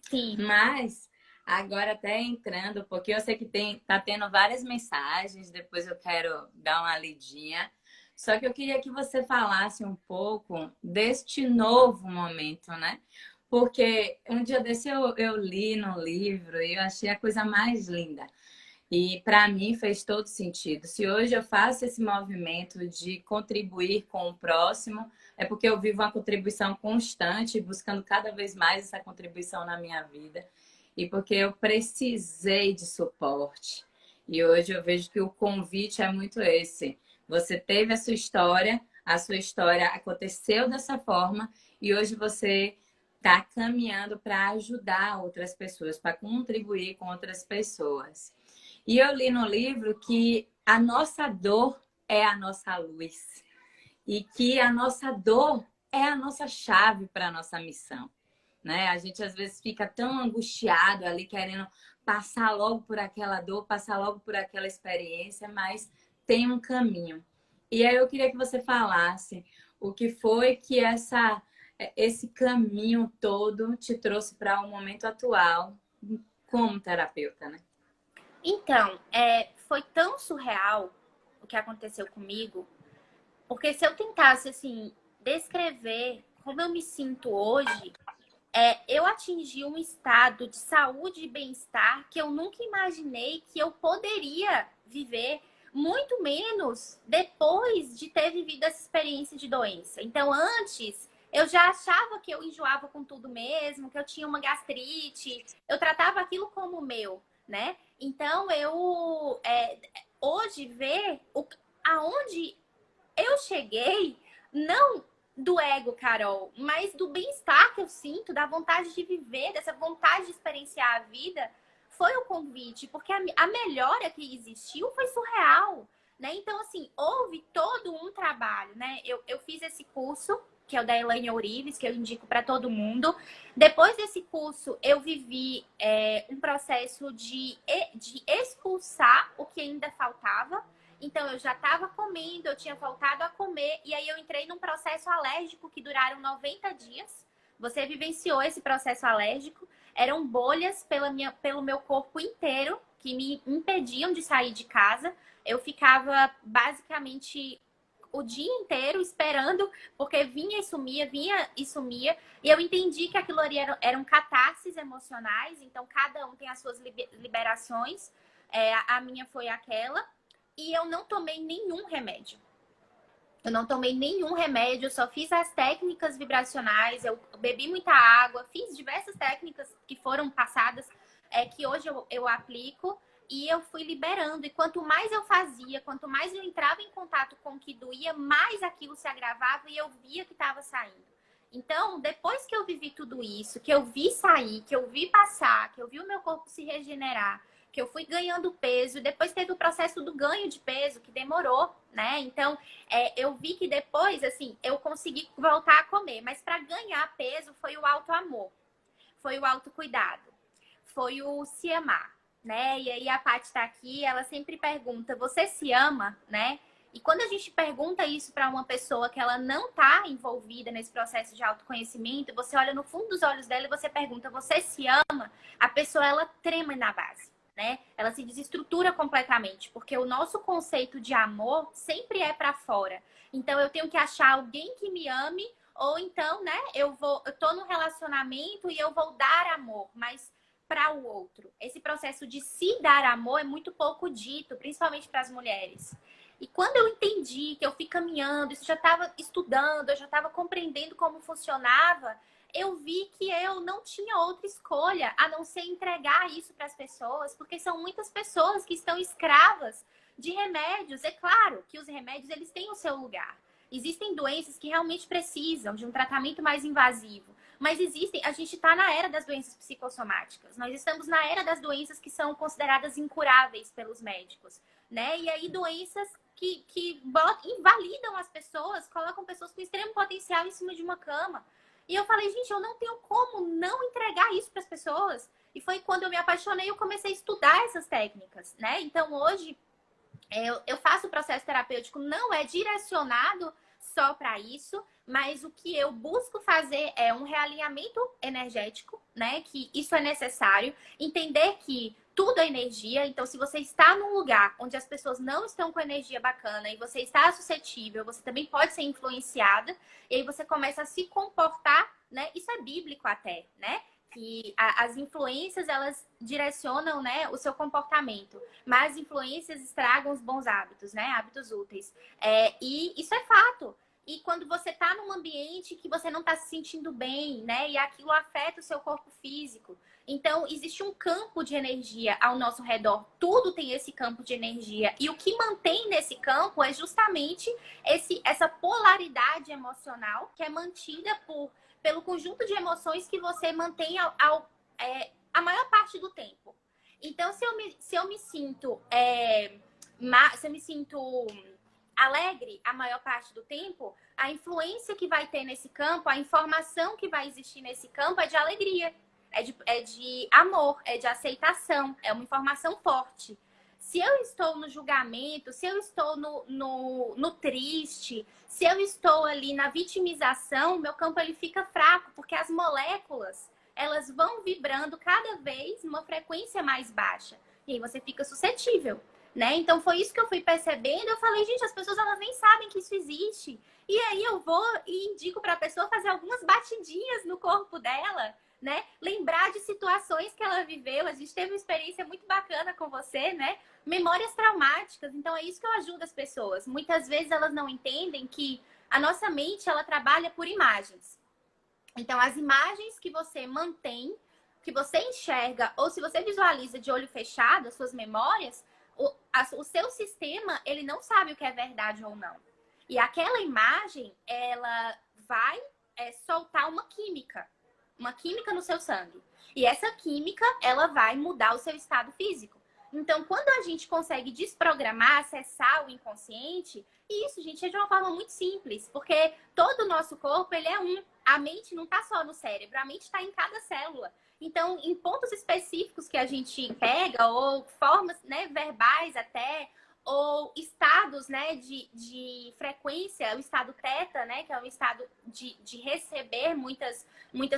Sim. Mas agora até entrando, porque eu sei que tá tendo várias mensagens, depois eu quero dar uma lidinha. Só que eu queria que você falasse um pouco deste novo momento, né? Porque um dia desse eu li no livro e eu achei a coisa mais linda. E para mim fez todo sentido. Se hoje eu faço esse movimento de contribuir com o próximo, é porque eu vivo uma contribuição constante, buscando cada vez mais essa contribuição na minha vida. E porque eu precisei de suporte. E hoje eu vejo que o convite é muito esse. Você teve a sua história aconteceu dessa forma, e hoje você está caminhando para ajudar outras pessoas, para contribuir com outras pessoas. E eu li no livro que a nossa dor é a nossa luz e que a nossa dor é a nossa chave para a nossa missão, né? A gente às vezes fica tão angustiado ali querendo passar logo por aquela dor, passar logo por aquela experiência, mas tem um caminho. E aí eu queria que você falasse o que foi que esse caminho todo te trouxe para o momento atual como terapeuta, né? Então, foi tão surreal o que aconteceu comigo, porque se eu tentasse, assim, descrever como eu me sinto hoje, eu atingi um estado de saúde e bem-estar que eu nunca imaginei que eu poderia viver, muito menos depois de ter vivido essa experiência de doença. Então, antes, eu já achava que eu enjoava com tudo mesmo, que eu tinha uma gastrite, eu tratava aquilo como meu, né? Então, hoje ver aonde eu cheguei, não do ego, Carol, mas do bem-estar que eu sinto, da vontade de viver, dessa vontade de experienciar a vida, foi o convite, porque a melhora que existiu foi surreal, né? Então, assim, houve todo um trabalho, né? Eu fiz esse curso, que é o da Elaine Ourives, que eu indico para todo mundo. Depois desse curso, eu vivi um processo de expulsar o que ainda faltava. Então, eu já estava comendo, eu tinha voltado a comer, e aí eu entrei num processo alérgico que duraram 90 dias. Você vivenciou esse processo alérgico. Eram bolhas pelo meu corpo inteiro que me impediam de sair de casa. Eu ficava basicamente o dia inteiro esperando, porque vinha e sumia. E eu entendi que aquilo ali eram catarses emocionais, então cada um tem as suas liberações. A minha foi aquela. E eu não tomei nenhum remédio. Eu não tomei nenhum remédio, só fiz as técnicas vibracionais, eu bebi muita água, fiz diversas técnicas que foram passadas, que hoje eu aplico, e eu fui liberando. E quanto mais eu fazia, quanto mais eu entrava em contato com o que doía, mais aquilo se agravava e eu via que estava saindo. Então, depois que eu vivi tudo isso, que eu vi sair, que eu vi passar, que eu vi o meu corpo se regenerar, que eu fui ganhando peso, e depois teve o processo do ganho de peso, que demorou, né? Então, eu vi que depois, assim, eu consegui voltar a comer. Mas para ganhar peso foi o auto-amor, foi o autocuidado, foi o se amar, né? E aí a Paty tá aqui, ela sempre pergunta, você se ama, né? E quando a gente pergunta isso para uma pessoa que ela não tá envolvida nesse processo de autoconhecimento, você olha no fundo dos olhos dela e você pergunta, você se ama? A pessoa, ela trema na base. Né? Ela se desestrutura completamente, porque o nosso conceito de amor sempre é para fora. Então eu tenho que achar alguém que me ame, ou então, né, eu tô num relacionamento e eu vou dar amor, mas para o outro. Esse processo de se dar amor é muito pouco dito, principalmente para as mulheres. E quando eu entendi que eu fui caminhando, isso já estava estudando, eu já estava compreendendo como funcionava, eu vi que eu não tinha outra escolha a não ser entregar isso para as pessoas, porque são muitas pessoas que estão escravas de remédios. É claro que os remédios, eles têm o seu lugar. Existem doenças que realmente precisam de um tratamento mais invasivo, mas a gente está na era das doenças psicossomáticas. Nós estamos na era das doenças que são consideradas incuráveis pelos médicos, né? E aí doenças que invalidam as pessoas, colocam pessoas com extremo potencial em cima de uma cama. E eu falei, gente, eu não tenho como não entregar isso para as pessoas. E foi quando eu me apaixonei, eu comecei a estudar essas técnicas, né? Então, hoje, eu faço o processo terapêutico, não é direcionado só para isso, mas o que eu busco fazer é um realinhamento energético, né? Que isso é necessário. Entender que tudo é energia. Então, se você está num lugar onde as pessoas não estão com energia bacana e você está suscetível, você também pode ser influenciada. E aí você começa a se comportar, né? Isso é bíblico até, né? Que as influências, elas direcionam, né, o seu comportamento. Mas as influências estragam os bons hábitos, né? Hábitos úteis. E isso é fato. E quando você está num ambiente que você não está se sentindo bem, né? E aquilo afeta o seu corpo físico. Então, existe um campo de energia ao nosso redor. Tudo tem esse campo de energia. E o que mantém nesse campo é justamente essa polaridade emocional que é mantida pelo conjunto de emoções que você mantém a maior parte do tempo. Então, se eu me sinto alegre a maior parte do tempo, a influência que vai ter nesse campo, a informação que vai existir nesse campo é de alegria, é de amor, é de aceitação, é uma informação forte. Se eu estou no julgamento, se eu estou no triste, se eu estou ali na vitimização, meu campo ele fica fraco, porque as moléculas, elas vão vibrando cada vez numa frequência mais baixa. E aí você fica suscetível, né? Então foi isso que eu fui percebendo. Eu falei, gente, as pessoas elas nem sabem que isso existe. E aí eu vou e indico para a pessoa fazer algumas batidinhas no corpo dela, né? Lembrar de situações que ela viveu. A gente teve uma experiência muito bacana com você, né? Memórias traumáticas. Então é isso que eu ajudo as pessoas. Muitas vezes elas não entendem que a nossa mente, ela trabalha por imagens. Então as imagens que você mantém, que você enxerga, ou se você visualiza de olho fechado as suas memórias, o seu sistema, ele não sabe o que é verdade ou não. E aquela imagem, ela vai soltar uma química no seu sangue. E essa química, ela vai mudar o seu estado físico. Então, quando a gente consegue desprogramar, acessar o inconsciente, isso, gente, é de uma forma muito simples, porque todo o nosso corpo, ele é um. A mente não está só no cérebro, a mente está em cada célula. Então, em pontos específicos que a gente pega, ou formas, né, verbais até, ou estados, né, de frequência, o estado teta, né, que é um estado de receber muitas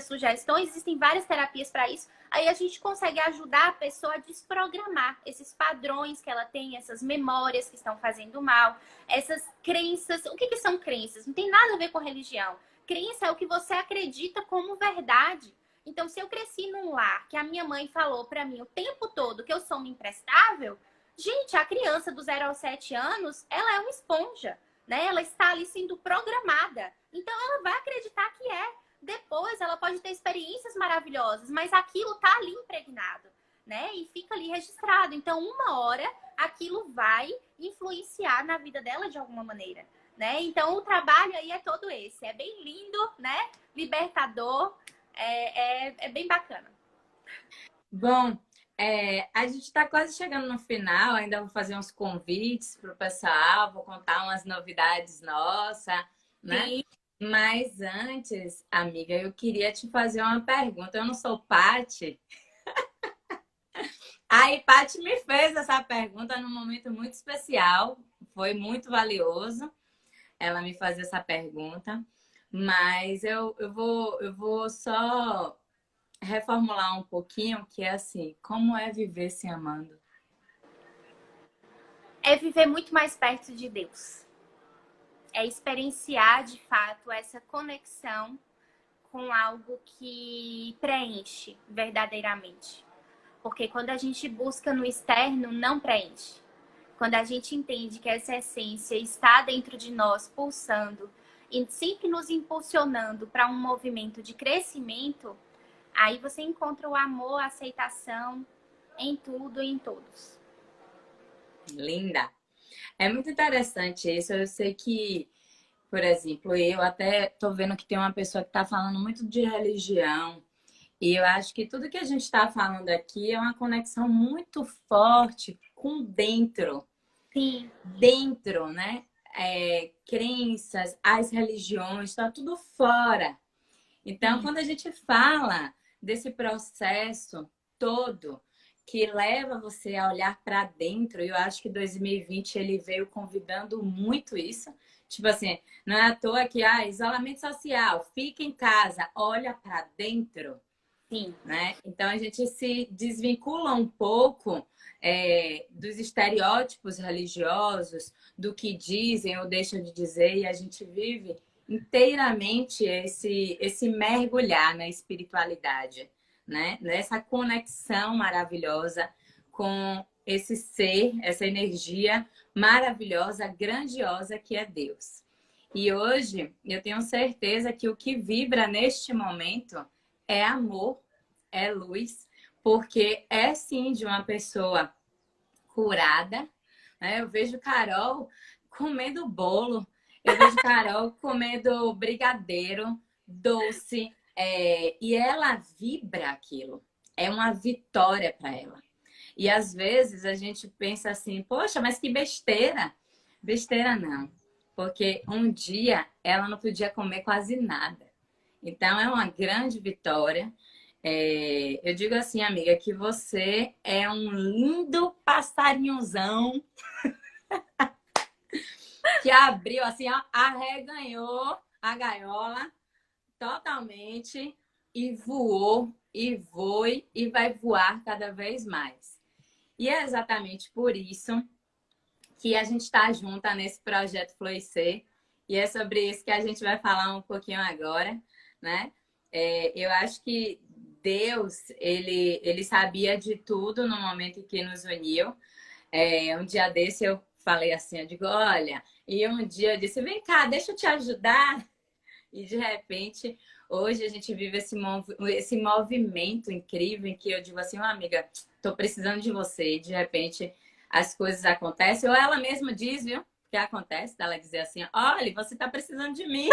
sugestões, existem várias terapias para isso. Aí a gente consegue ajudar a pessoa a desprogramar esses padrões que ela tem, essas memórias que estão fazendo mal, essas crenças. O que são crenças? Não tem nada a ver com religião. Crença é o que você acredita como verdade. Então, se eu cresci num lar que a minha mãe falou para mim o tempo todo que eu sou uma imprestável, gente, a criança do 0 aos 7 anos, ela é uma esponja, né? Ela está ali sendo programada. Então, ela vai acreditar que é. Depois, ela pode ter experiências maravilhosas, mas aquilo está ali impregnado, né? E fica ali registrado. Então, uma hora, aquilo vai influenciar na vida dela de alguma maneira, né? Então, o trabalho aí é todo esse. É bem lindo, né? Libertador. É bem bacana. Bom, a gente está quase chegando no final, ainda vou fazer uns convites para o pessoal, vou contar umas novidades nossas, né? Sim. Mas antes, amiga, eu queria te fazer uma pergunta. Eu não sou Paty. Aí, Paty me fez essa pergunta num momento muito especial, foi muito valioso ela me fazer essa pergunta, mas eu vou só reformular um pouquinho, que é assim, como é viver se amando? É viver muito mais perto de Deus. É experienciar, de fato, essa conexão com algo que preenche verdadeiramente. Porque quando a gente busca no externo, não preenche. Quando a gente entende que essa essência está dentro de nós, pulsando e sempre nos impulsionando para um movimento de crescimento, aí você encontra o amor, a aceitação em tudo e em todos. Linda! É muito interessante isso. Eu sei que, por exemplo, eu até tô vendo que tem uma pessoa que tá falando muito de religião. E eu acho que tudo que a gente está falando aqui é uma conexão muito forte com dentro. Sim. Dentro, né? Crenças, as religiões, está tudo fora. Então, Sim. quando a gente fala desse processo todo que leva você a olhar para dentro, eu acho que 2020 ele veio convidando muito isso. Tipo assim, não é à toa que isolamento social, fica em casa, olha para dentro, Sim. né? Então a gente se desvincula um pouco dos estereótipos religiosos, do que dizem ou deixam de dizer, e a gente vive inteiramente esse mergulhar na espiritualidade, né? Nessa conexão maravilhosa com esse ser, essa energia maravilhosa, grandiosa que é Deus. E hoje eu tenho certeza que o que vibra neste momento é amor, é luz, porque é sim de uma pessoa curada, né? Eu vejo Carol comendo bolo, eu vejo Carol comendo brigadeiro, doce, e ela vibra aquilo. É uma vitória para ela. E às vezes a gente pensa assim, poxa, mas que besteira. Besteira não, porque um dia ela não podia comer quase nada. Então é uma grande vitória. Eu digo assim, amiga, que você é um lindo passarinhozão que abriu assim, ó, arreganhou a gaiola totalmente e voou e voa e vai voar cada vez mais. E é exatamente por isso que a gente está junta nesse projeto Florescer, e é sobre isso que a gente vai falar um pouquinho agora, né? Eu acho que Deus, ele sabia de tudo no momento em que nos uniu. Um dia desse eu falei assim, eu digo, olha, e um dia eu disse, vem cá, deixa eu te ajudar. E de repente, hoje a gente vive esse movimento incrível em que eu digo assim, amiga, tô precisando de você. E de repente as coisas acontecem. Ou ela mesma diz, viu? que acontece dela dizer assim, olha, você está precisando de mim.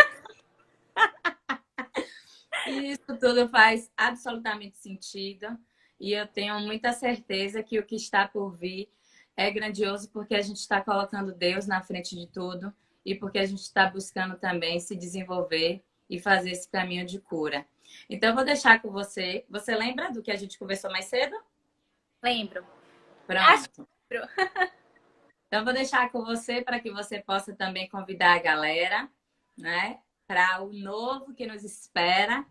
E isso tudo faz absolutamente sentido. E eu tenho muita certeza que o que está por vir é grandioso porque a gente está colocando Deus na frente de tudo e porque a gente está buscando também se desenvolver e fazer esse caminho de cura. Então, eu vou deixar com você. Você lembra do que a gente conversou mais cedo? Lembro. Acho Pronto. que lembro. Então, eu vou deixar com você para que você possa também convidar a galera, né, para o novo que nos espera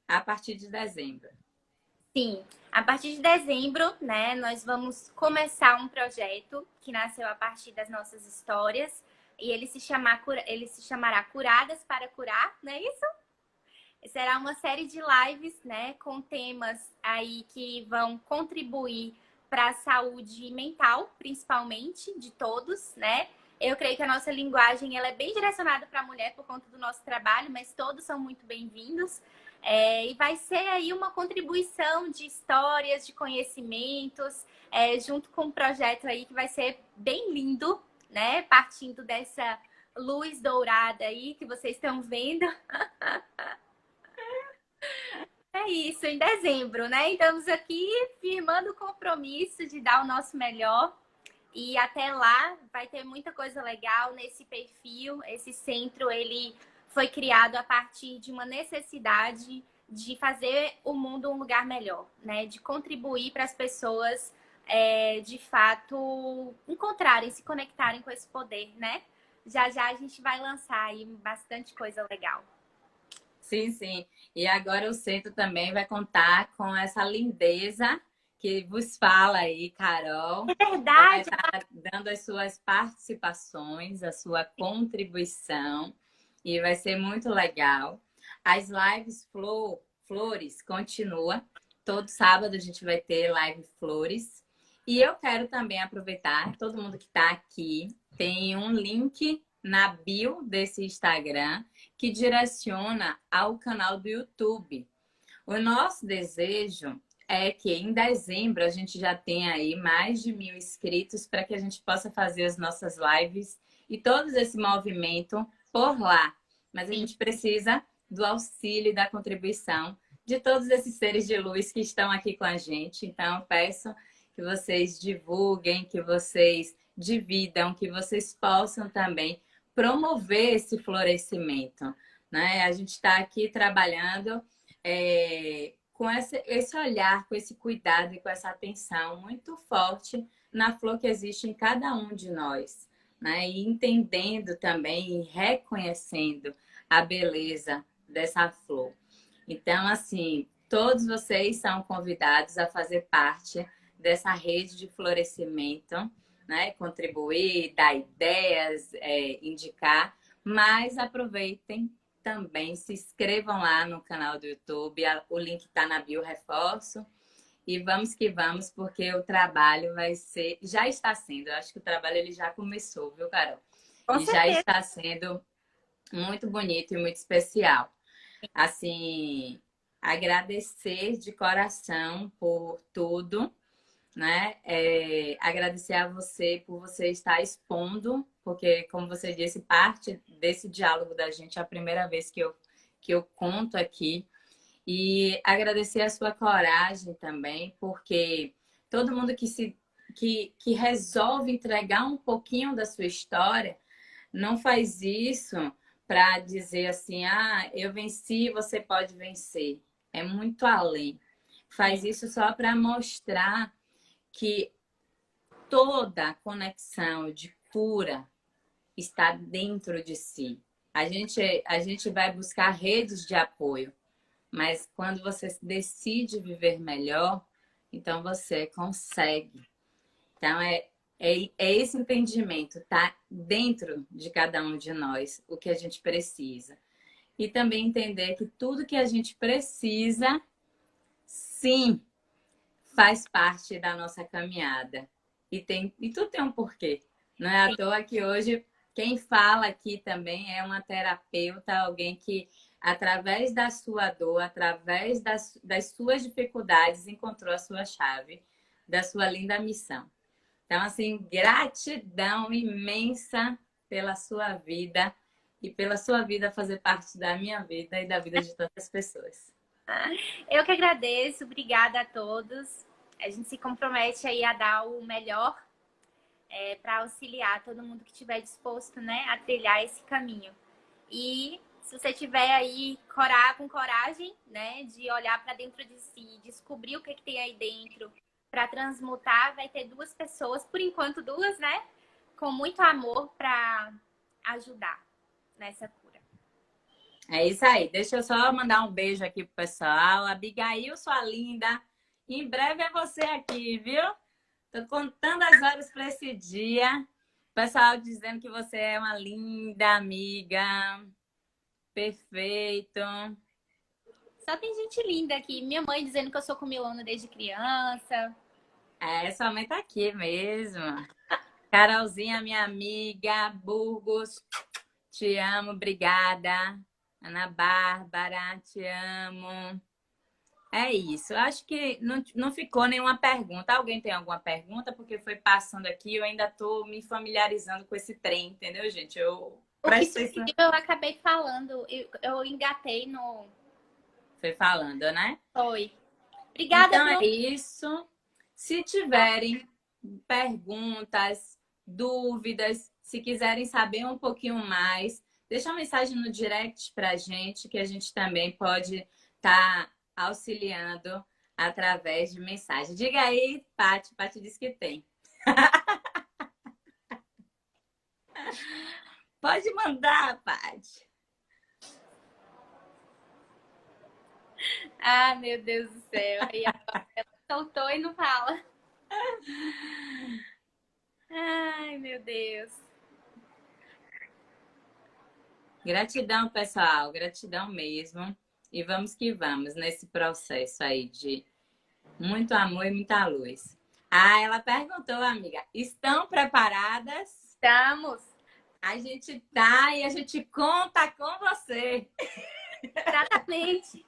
a partir de dezembro. Sim, a partir de dezembro, né, nós vamos começar um projeto que nasceu a partir das nossas histórias e ele se chamará Curadas para Curar, não é isso? Será uma série de lives, né, com temas aí que vão contribuir para a saúde mental, principalmente de todos, né? Eu creio que a nossa linguagem ela é bem direcionada para a mulher por conta do nosso trabalho, mas todos são muito bem-vindos. E vai ser aí uma contribuição de histórias, de conhecimentos, junto com um projeto aí que vai ser bem lindo, né? Partindo dessa luz dourada aí que vocês estão vendo. É isso, em dezembro, né? Estamos aqui firmando o compromisso de dar o nosso melhor. E até lá vai ter muita coisa legal nesse perfil. Esse centro, ele foi criado a partir de uma necessidade de fazer o mundo um lugar melhor, né? De contribuir para as pessoas, de fato, encontrarem, se conectarem com esse poder, né? Já já a gente vai lançar aí bastante coisa legal. Sim, sim. E agora o centro também vai contar com essa lindeza que vos fala aí, Carol. É Ela vai verdade. estar dando as suas participações, a sua contribuição, e vai ser muito legal. As lives Flores continua. Todo sábado a gente vai ter live Flores. E eu quero também aproveitar, todo mundo que está aqui, tem um link na bio desse Instagram que direciona ao canal do YouTube. O nosso desejo é que em dezembro a gente já tenha aí mais de 1.000 inscritos para que a gente possa fazer as nossas lives e todo esse movimento por lá. Mas a gente precisa do auxílio e da contribuição de todos esses seres de luz que estão aqui com a gente. Então, eu peço que vocês divulguem, que vocês dividam, que vocês possam também promover esse florescimento, né? A gente está aqui trabalhando com esse olhar, com esse cuidado e com essa atenção muito forte na flor que existe em cada um de nós, né? E entendendo também e reconhecendo a beleza dessa flor. Então, assim, todos vocês são convidados a fazer parte dessa rede de florescimento, né? Contribuir, dar ideias, indicar, mas aproveitem também, se inscrevam lá no canal do YouTube, o link está na bio, reforço. E vamos que vamos, porque o trabalho vai ser, já está sendo, eu acho que o trabalho ele já começou, viu, Carol? Com E já certeza. está sendo muito bonito e muito especial. Assim, agradecer de coração por tudo, né? Agradecer a você por você estar expondo, porque, como você disse, parte desse diálogo da gente é a primeira vez que eu conto aqui. E agradecer a sua coragem também, porque todo mundo que resolve entregar um pouquinho da sua história não faz isso para dizer assim, ah, eu venci, você pode vencer. É muito além. Faz isso só para mostrar que toda conexão de cura está dentro de si. A gente vai buscar redes de apoio, mas quando você decide viver melhor, então você consegue. Então, é esse entendimento, tá dentro de cada um de nós, o que a gente precisa. E também entender que tudo que a gente precisa, sim, faz parte da nossa caminhada. E tudo tem um porquê. Não é à toa que hoje quem fala aqui também é uma terapeuta, alguém que, através da sua dor, através das suas dificuldades, encontrou a sua chave da sua linda missão. Então, assim, gratidão imensa pela sua vida e pela sua vida fazer parte da minha vida e da vida de tantas pessoas. Eu que agradeço, obrigada a todos. A gente se compromete aí a dar o melhor para auxiliar todo mundo que estiver disposto, né, a trilhar esse caminho. E se você tiver aí com coragem, né, de olhar para dentro de si, descobrir o que tem aí dentro, para transmutar, vai ter 2 pessoas, por enquanto 2, né, com muito amor para ajudar nessa cura. É isso aí. Deixa eu só mandar um beijo aqui pro pessoal. Abigail, sua linda. Em breve é você aqui, viu? Tô contando as horas para esse dia. O pessoal dizendo que você é uma linda amiga. Perfeito. Só tem gente linda aqui. Minha mãe dizendo que eu sou comilona desde criança. É, sua mãe tá aqui mesmo. Carolzinha, minha amiga. Burgos, te amo, obrigada. Ana Bárbara, te amo. É isso. Acho que não ficou nenhuma pergunta. Alguém tem alguma pergunta? Porque foi passando aqui, eu ainda tô me familiarizando com esse trem, entendeu, gente? O que Presta atenção. surgiu, eu acabei falando. Eu engatei no... Foi falando, né? Foi. Obrigada, Então é Bruno. isso. Se tiverem perguntas, dúvidas, se quiserem saber um pouquinho mais, deixa uma mensagem no direct pra gente, que a gente também pode estar auxiliando através de mensagem. Diga aí, Paty. Paty disse que tem. Pode mandar, Paty. Ah, meu Deus do céu. Aí agora ela soltou e não fala. Ai, meu Deus. Gratidão, pessoal. Gratidão mesmo. E vamos que vamos nesse processo aí de muito amor e muita luz. Ah, ela perguntou, amiga, estão preparadas? Estamos. A gente tá e a gente conta com você. Exatamente.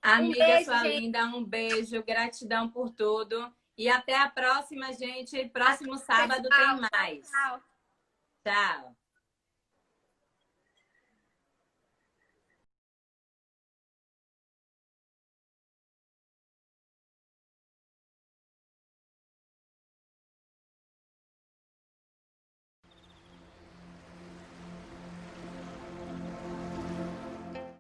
Amiga, Beijo, sua gente. linda, um beijo, gratidão por tudo. E até a próxima, gente. Próximo sábado tem mais. Tchau. Tchau.